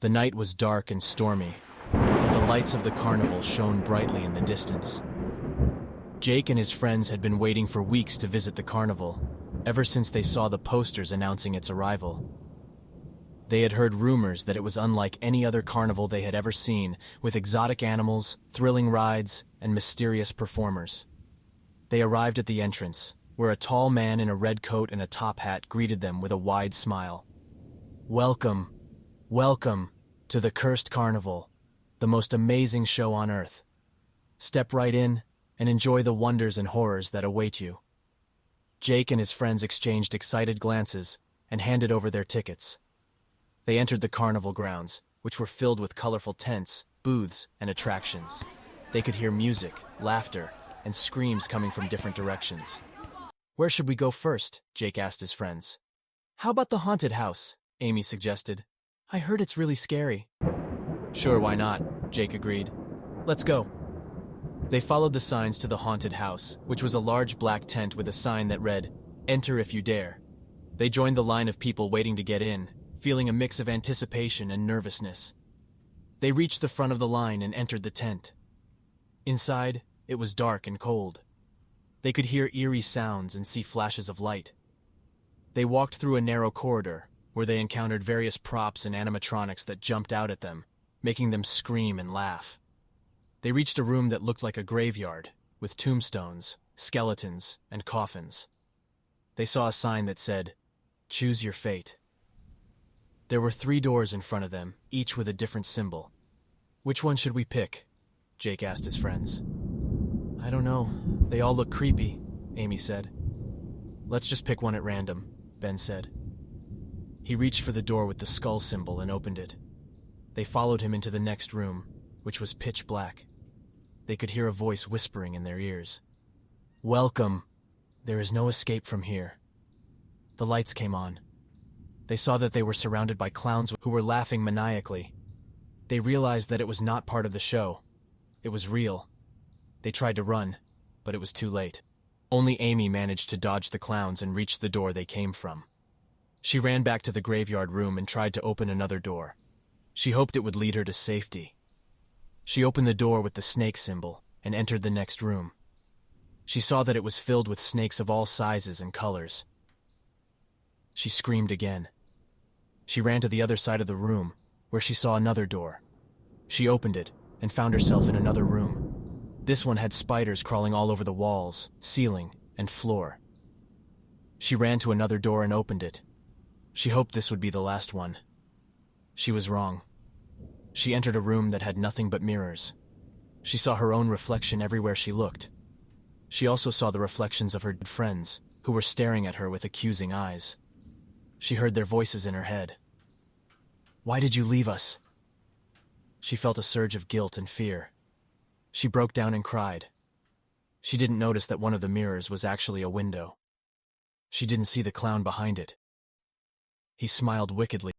The night was dark and stormy, but the lights of the carnival shone brightly in the distance. Jake and his friends had been waiting for weeks to visit the carnival, ever since they saw the posters announcing its arrival. They had heard rumors that it was unlike any other carnival they had ever seen, with exotic animals, thrilling rides, and mysterious performers. They arrived at the entrance, where a tall man in a red coat and a top hat greeted them with a wide smile. "Welcome, welcome to the Cursed Carnival, the most amazing show on Earth. Step right in and enjoy the wonders and horrors that await you." Jake and his friends exchanged excited glances and handed over their tickets. They entered the carnival grounds, which were filled with colorful tents, booths, and attractions. They could hear music, laughter, and screams coming from different directions. "Where should we go first?" Jake asked his friends. "How about the haunted house?" Amy suggested. "I heard it's really scary." "Sure, why not?" Jake agreed. "Let's go." They followed the signs to the haunted house, which was a large black tent with a sign that read, "Enter if you dare." They joined the line of people waiting to get in, feeling a mix of anticipation and nervousness. They reached the front of the line and entered the tent. Inside, it was dark and cold. They could hear eerie sounds and see flashes of light. They walked through a narrow corridor, where they encountered various props and animatronics that jumped out at them, making them scream and laugh. They reached a room that looked like a graveyard, with tombstones, skeletons, and coffins. They saw a sign that said, "Choose your fate." There were 3 doors in front of them, each with a different symbol. "Which one should we pick?" Jake asked his friends. "I don't know. They all look creepy," Amy said. "Let's just pick one at random," Ben said. He reached for the door with the skull symbol and opened it. They followed him into the next room, which was pitch black. They could hear a voice whispering in their ears. "Welcome. There is no escape from here." The lights came on. They saw that they were surrounded by clowns who were laughing maniacally. They realized that it was not part of the show. It was real. They tried to run, but it was too late. Only Amy managed to dodge the clowns and reach the door they came from. She ran back to the graveyard room and tried to open another door. She hoped it would lead her to safety. She opened the door with the snake symbol and entered the next room. She saw that it was filled with snakes of all sizes and colors. She screamed again. She ran to the other side of the room, where she saw another door. She opened it and found herself in another room. This one had spiders crawling all over the walls, ceiling, and floor. She ran to another door and opened it. She hoped this would be the last one. She was wrong. She entered a room that had nothing but mirrors. She saw her own reflection everywhere she looked. She also saw the reflections of her dead friends, who were staring at her with accusing eyes. She heard their voices in her head. "Why did you leave us?" She felt a surge of guilt and fear. She broke down and cried. She didn't notice that one of the mirrors was actually a window. She didn't see the clown behind it. He smiled wickedly.